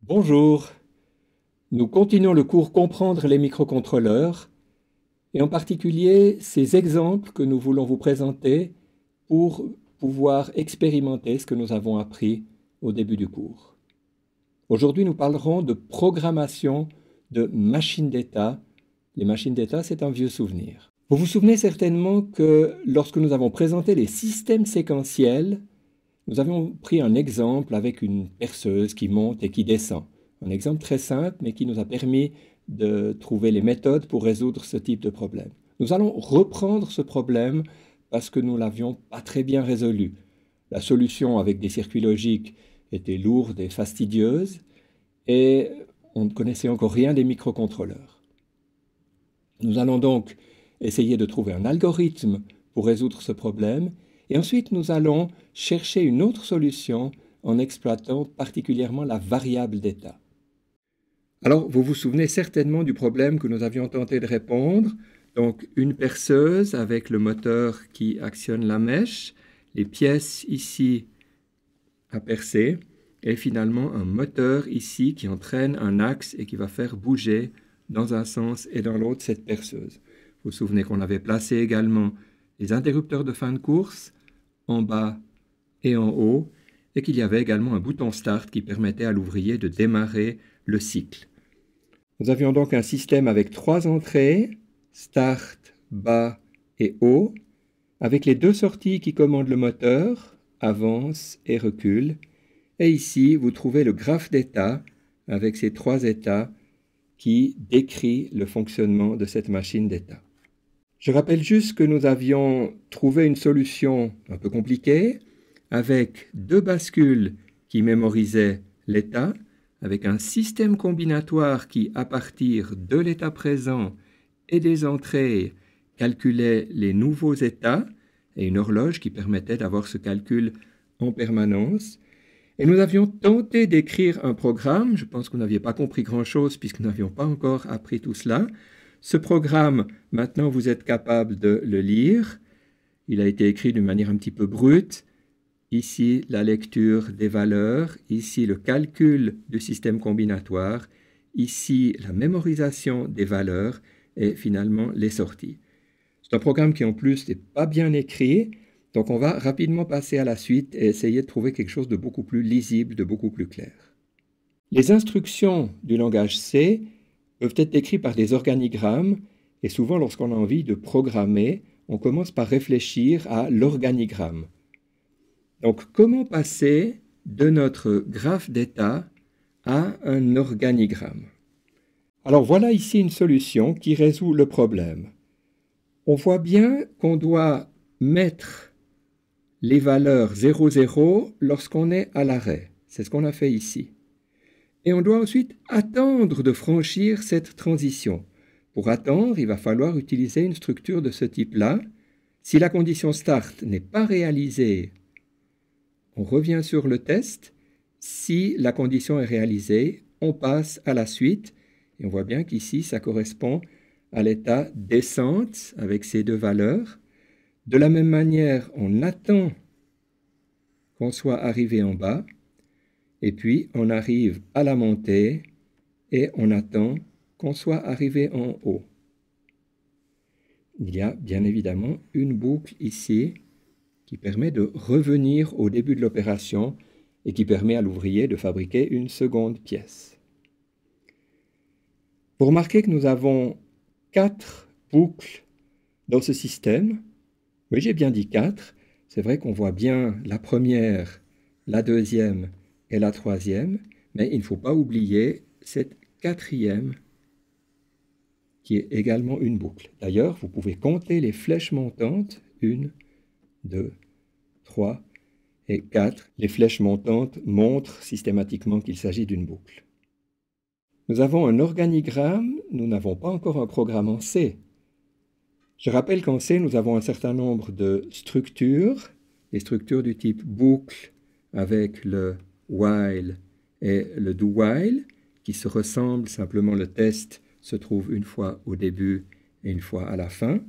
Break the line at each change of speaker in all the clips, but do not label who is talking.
Bonjour, nous continuons le cours Comprendre les microcontrôleurs et en particulier ces exemples que nous voulons vous présenter pour pouvoir expérimenter ce que nous avons appris au début du cours. Aujourd'hui, nous parlerons de programmation de machines d'état. Les machines d'état, c'est un vieux souvenir. Vous vous souvenez certainement que lorsque nous avons présenté les systèmes séquentiels, nous avions pris un exemple avec une perceuse qui monte et qui descend. Un exemple très simple, mais qui nous a permis de trouver les méthodes pour résoudre ce type de problème. Nous allons reprendre ce problème parce que nous ne l'avions pas très bien résolu. La solution avec des circuits logiques était lourde et fastidieuse, et on ne connaissait encore rien des microcontrôleurs. Nous allons donc essayer de trouver un algorithme pour résoudre ce problème, et ensuite nous allons chercher une autre solution en exploitant particulièrement la variable d'état. Alors, vous vous souvenez certainement du problème que nous avions tenté de répondre. Donc, une perceuse avec le moteur qui actionne la mèche, les pièces ici à percer, et finalement un moteur ici qui entraîne un axe et qui va faire bouger dans un sens et dans l'autre cette perceuse. Vous vous souvenez qu'on avait placé également les interrupteurs de fin de course en bas et en haut, et qu'il y avait également un bouton Start qui permettait à l'ouvrier de démarrer le cycle. Nous avions donc un système avec 3 entrées, Start, bas et haut, avec les 2 sorties qui commandent le moteur, avance et recule. Et ici, vous trouvez le graphe d'état avec ces 3 états qui décrit le fonctionnement de cette machine d'état. Je rappelle juste que nous avions trouvé une solution un peu compliquée avec 2 bascules qui mémorisaient l'état, avec un système combinatoire qui, à partir de l'état présent et des entrées, calculait les nouveaux états, et une horloge qui permettait d'avoir ce calcul en permanence. Et nous avions tenté d'écrire un programme, je pense que vous n'aviez pas compris grand-chose puisque nous n'avions pas encore appris tout cela. Ce programme, maintenant vous êtes capable de le lire. Il a été écrit d'une manière un petit peu brute. Ici, la lecture des valeurs, ici le calcul du système combinatoire, ici la mémorisation des valeurs et finalement les sorties. C'est un programme qui en plus n'est pas bien écrit, donc on va rapidement passer à la suite et essayer de trouver quelque chose de beaucoup plus lisible, de beaucoup plus clair. Les instructions du langage C peuvent être décrites par des organigrammes, et souvent lorsqu'on a envie de programmer, on commence par réfléchir à l'organigramme. Donc, comment passer de notre graphe d'état à un organigramme? Alors, voilà ici une solution qui résout le problème. On voit bien qu'on doit mettre les valeurs 0, 0 lorsqu'on est à l'arrêt. C'est ce qu'on a fait ici. Et on doit ensuite attendre de franchir cette transition. Pour attendre, il va falloir utiliser une structure de ce type-là. Si la condition start n'est pas réalisée, on revient sur le test. Si la condition est réalisée, on passe à la suite. Et on voit bien qu'ici, ça correspond à l'état descente avec ces 2 valeurs. De la même manière, on attend qu'on soit arrivé en bas. Et puis, on arrive à la montée et on attend qu'on soit arrivé en haut. Il y a bien évidemment une boucle ici qui permet de revenir au début de l'opération et qui permet à l'ouvrier de fabriquer une seconde pièce. Vous remarquez que nous avons 4 boucles dans ce système. Oui, j'ai bien dit 4. C'est vrai qu'on voit bien la première, la deuxième et la troisième, mais il ne faut pas oublier cette 4e qui est également une boucle. D'ailleurs, vous pouvez compter les flèches montantes, 1, 2, 3 et 4. Les flèches montantes montrent systématiquement qu'il s'agit d'une boucle. Nous avons un organigramme, nous n'avons pas encore un programme en C. Je rappelle qu'en C, nous avons un certain nombre de structures, des structures du type boucle avec le while et le do while, qui se ressemblent, simplement le test se trouve une fois au début et une fois à la fin.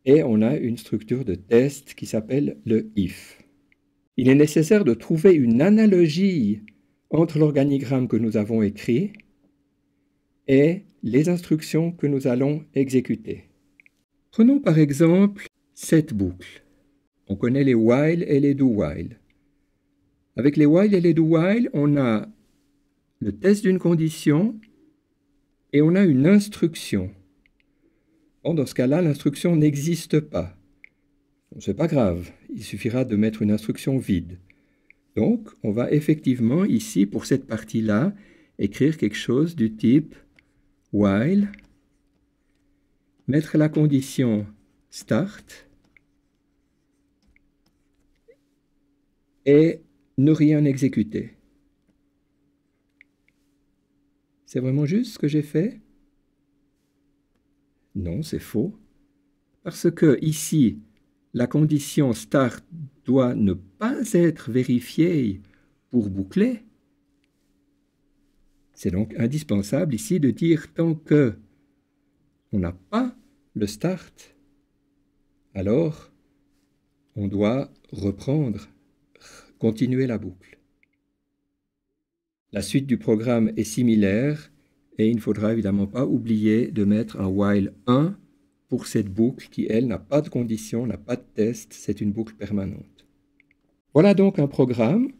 Et on a une structure de test qui s'appelle le if. Il est nécessaire de trouver une analogie entre l'organigramme que nous avons écrit et les instructions que nous allons exécuter. Prenons par exemple cette boucle. On connaît les while et les do-while. Avec les while et les do-while, on a le test d'une condition et on a une instruction. Bon, dans ce cas-là, l'instruction n'existe pas. Bon, ce n'est pas grave, il suffira de mettre une instruction vide. Donc, on va effectivement ici, pour cette partie-là, écrire quelque chose du type while, mettre la condition start et ne rien exécuter. C'est vraiment juste ce que j'ai fait? Non, c'est faux. Parce que ici, la condition start doit ne pas être vérifiée pour boucler. C'est donc indispensable ici de dire tant que on n'a pas le start, alors on doit reprendre, continuer la boucle. La suite du programme est similaire et il ne faudra évidemment pas oublier de mettre un while 1 pour cette boucle qui, elle, n'a pas de condition, n'a pas de test, c'est une boucle permanente. Voilà donc un programme.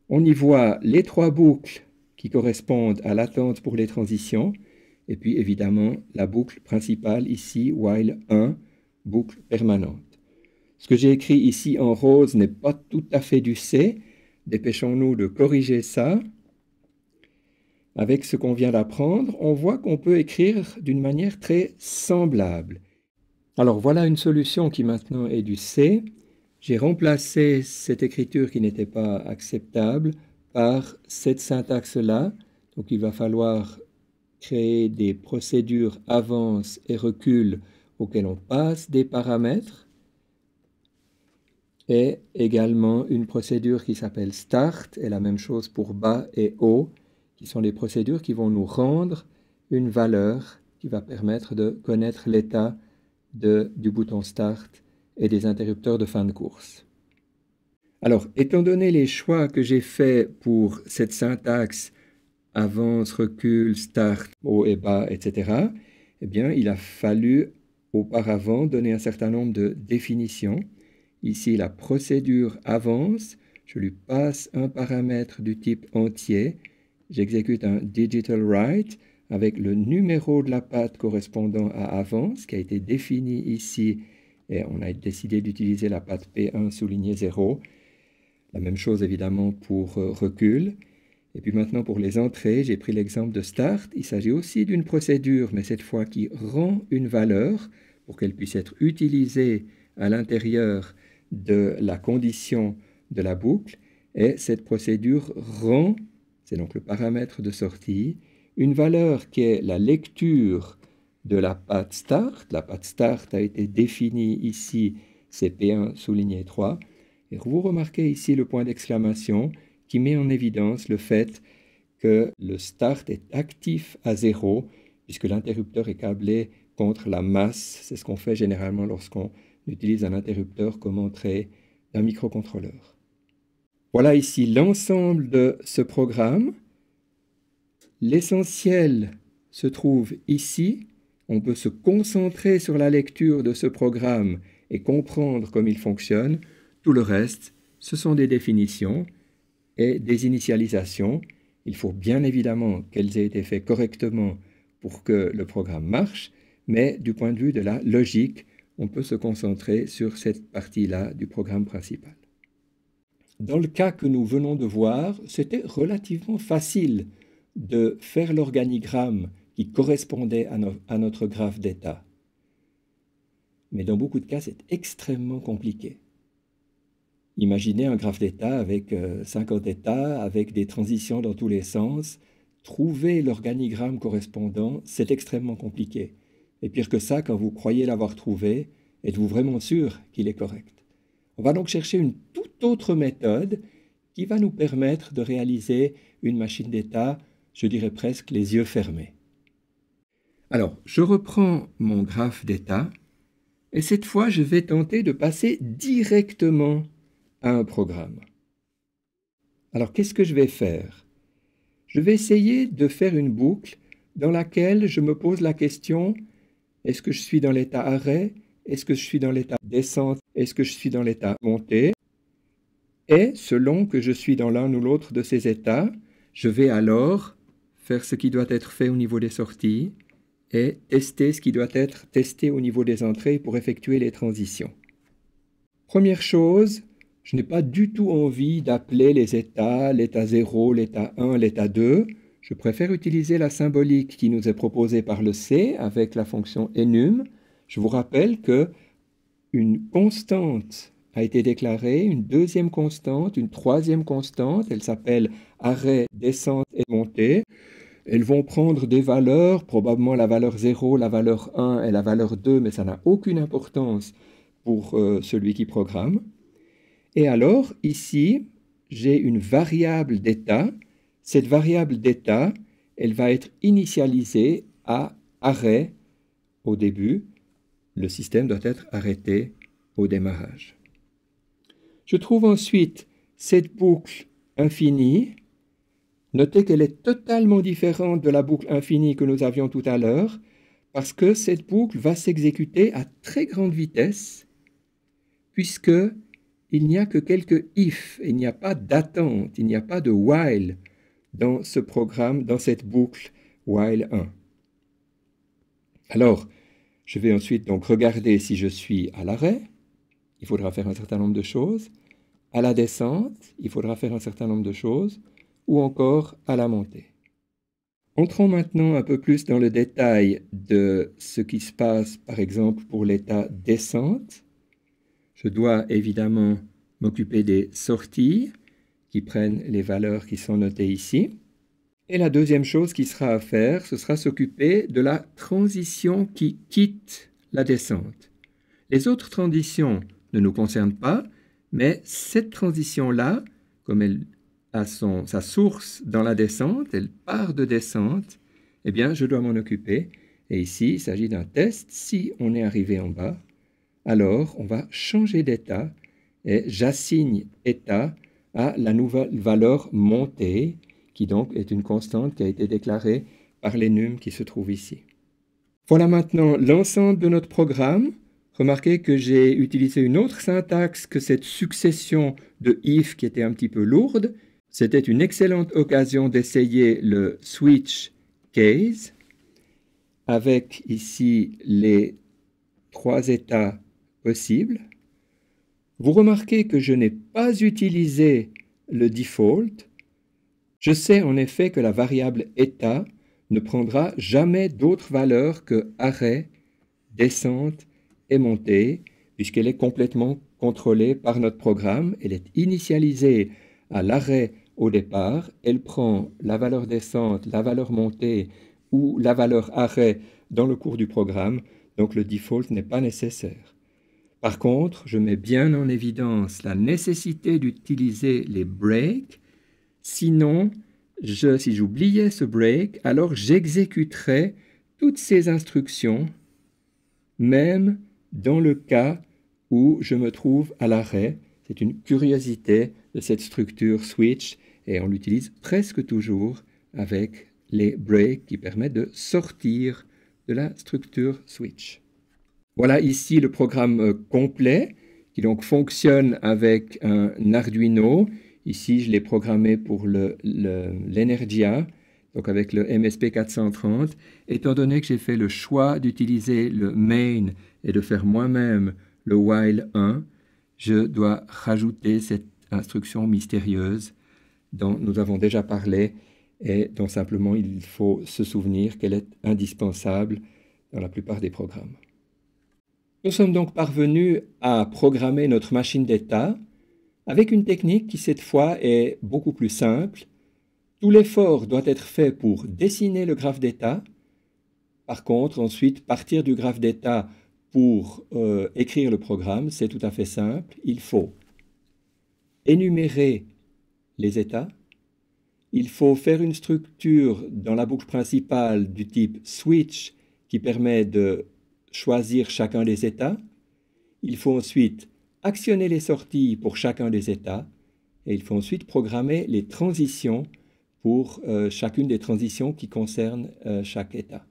On y voit les 3 boucles qui correspondent à l'attente pour les transitions et puis évidemment la boucle principale ici, while 1, boucle permanente. Ce que j'ai écrit ici en rose n'est pas tout à fait du C. Dépêchons-nous de corriger ça. Avec ce qu'on vient d'apprendre, on voit qu'on peut écrire d'une manière très semblable. Alors voilà une solution qui maintenant est du C. J'ai remplacé cette écriture qui n'était pas acceptable par cette syntaxe-là. Donc il va falloir créer des procédures avance et recul auxquelles on passe des paramètres. Et également une procédure qui s'appelle start, et la même chose pour bas et haut, qui sont les procédures qui vont nous rendre une valeur qui va permettre de connaître l'état du bouton Start et des interrupteurs de fin de course. Alors, étant donné les choix que j'ai faits pour cette syntaxe avance, recul, start, haut et bas, etc., eh bien, il a fallu auparavant donner un certain nombre de définitions. Ici, la procédure avance, je lui passe un paramètre du type entier, j'exécute un digital write avec le numéro de la patte correspondant à avance qui a été défini ici et on a décidé d'utiliser la patte P1 souligné 0. La même chose évidemment pour recul. Et puis maintenant pour les entrées, j'ai pris l'exemple de start. Il s'agit aussi d'une procédure mais cette fois qui rend une valeur pour qu'elle puisse être utilisée à l'intérieur de la condition de la boucle et cette procédure rend, c'est donc le paramètre de sortie, une valeur qui est la lecture de la patte start. La patte start a été définie ici, c'est P1 souligné 3. Et vous remarquez ici le point d'exclamation qui met en évidence le fait que le start est actif à 0 puisque l'interrupteur est câblé contre la masse. C'est ce qu'on fait généralement lorsqu'on utilise un interrupteur comme entrée d'un microcontrôleur. Voilà ici l'ensemble de ce programme. L'essentiel se trouve ici. On peut se concentrer sur la lecture de ce programme et comprendre comment il fonctionne. Tout le reste, ce sont des définitions et des initialisations. Il faut bien évidemment qu'elles aient été faites correctement pour que le programme marche, mais du point de vue de la logique, on peut se concentrer sur cette partie-là du programme principal. Dans le cas que nous venons de voir, c'était relativement facile de faire l'organigramme qui correspondait à notre graphe d'état. Mais dans beaucoup de cas, c'est extrêmement compliqué. Imaginez un graphe d'état avec 50 états, avec des transitions dans tous les sens. Trouver l'organigramme correspondant, c'est extrêmement compliqué. Et pire que ça, quand vous croyez l'avoir trouvé, êtes-vous vraiment sûr qu'il est correct? On va donc chercher une toute autre méthode qui va nous permettre de réaliser une machine d'état, je dirais presque les yeux fermés. Alors, je reprends mon graphe d'état et cette fois, je vais tenter de passer directement à un programme. Alors, qu'est-ce que je vais faire? je vais essayer de faire une boucle dans laquelle je me pose la question, est-ce que je suis dans l'état arrêt? Est-ce que je suis dans l'état descente? Est-ce que je suis dans l'état montée? Et selon que je suis dans l'un ou l'autre de ces états, je vais alors faire ce qui doit être fait au niveau des sorties et tester ce qui doit être testé au niveau des entrées pour effectuer les transitions. Première chose, je n'ai pas du tout envie d'appeler les états, l'état 0, l'état 1, l'état 2. Je préfère utiliser la symbolique qui nous est proposée par le C avec la fonction enum. Je vous rappelle que une constante a été déclarée, une deuxième constante, une troisième constante, elle s'appelle arrêt, descente et montée. Elles vont prendre des valeurs, probablement la valeur 0, la valeur 1 et la valeur 2, mais ça n'a aucune importance pour celui qui programme. Et alors, ici, j'ai une variable d'état. Cette variable d'état, elle va être initialisée à arrêt au début. Le système doit être arrêté au démarrage. Je trouve ensuite cette boucle infinie. Notez qu'elle est totalement différente de la boucle infinie que nous avions tout à l'heure, parce que cette boucle va s'exécuter à très grande vitesse, puisque il n'y a que quelques if, il n'y a pas d'attente, il n'y a pas de while dans ce programme, dans cette boucle while 1. Alors, je vais ensuite donc regarder si je suis à l'arrêt, il faudra faire un certain nombre de choses, à la descente, il faudra faire un certain nombre de choses, ou encore à la montée. Entrons maintenant un peu plus dans le détail de ce qui se passe, par exemple, pour l'état descente. Je dois évidemment m'occuper des sorties qui prennent les valeurs qui sont notées ici. Et la deuxième chose qui sera à faire, ce sera s'occuper de la transition qui quitte la descente. Les autres transitions ne nous concernent pas, mais cette transition-là, comme elle a sa source dans la descente, elle part de descente, eh bien, je dois m'en occuper. Et ici, il s'agit d'un test. Si on est arrivé en bas, alors on va changer d'état et j'assigne état à la nouvelle valeur montée, qui donc est une constante qui a été déclarée par l'enum qui se trouve ici. Voilà maintenant l'ensemble de notre programme. Remarquez que j'ai utilisé une autre syntaxe que cette succession de if qui était un petit peu lourde. C'était une excellente occasion d'essayer le switch case avec ici les trois états possibles. Vous remarquez que je n'ai pas utilisé le default. Je sais en effet que la variable état ne prendra jamais d'autre valeur que arrêt, descente et montée, puisqu'elle est complètement contrôlée par notre programme. Elle est initialisée à l'arrêt au départ. Elle prend la valeur descente, la valeur montée ou la valeur arrêt dans le cours du programme, donc le default n'est pas nécessaire. Par contre, je mets bien en évidence la nécessité d'utiliser les breaks. Sinon, si j'oubliais ce break, alors j'exécuterais toutes ces instructions, même dans le cas où je me trouve à l'arrêt. C'est une curiosité de cette structure switch et on l'utilise presque toujours avec les breaks qui permettent de sortir de la structure switch. Voilà ici le programme complet qui donc fonctionne avec un Arduino. Ici, je l'ai programmé pour l'Energia, donc avec le MSP 430. Étant donné que j'ai fait le choix d'utiliser le main et de faire moi-même le while 1, je dois rajouter cette instruction mystérieuse dont nous avons déjà parlé et dont simplement il faut se souvenir qu'elle est indispensable dans la plupart des programmes. Nous sommes donc parvenus à programmer notre machine d'état avec une technique qui cette fois est beaucoup plus simple. Tout l'effort doit être fait pour dessiner le graphe d'état. Par contre, ensuite, partir du graphe d'état pour écrire le programme, c'est tout à fait simple. Il faut énumérer les états. Il faut faire une structure dans la boucle principale du type switch qui permet de choisir chacun des états. Il faut ensuite actionner les sorties pour chacun des états et il faut ensuite programmer les transitions pour chacune des transitions qui concernent chaque État.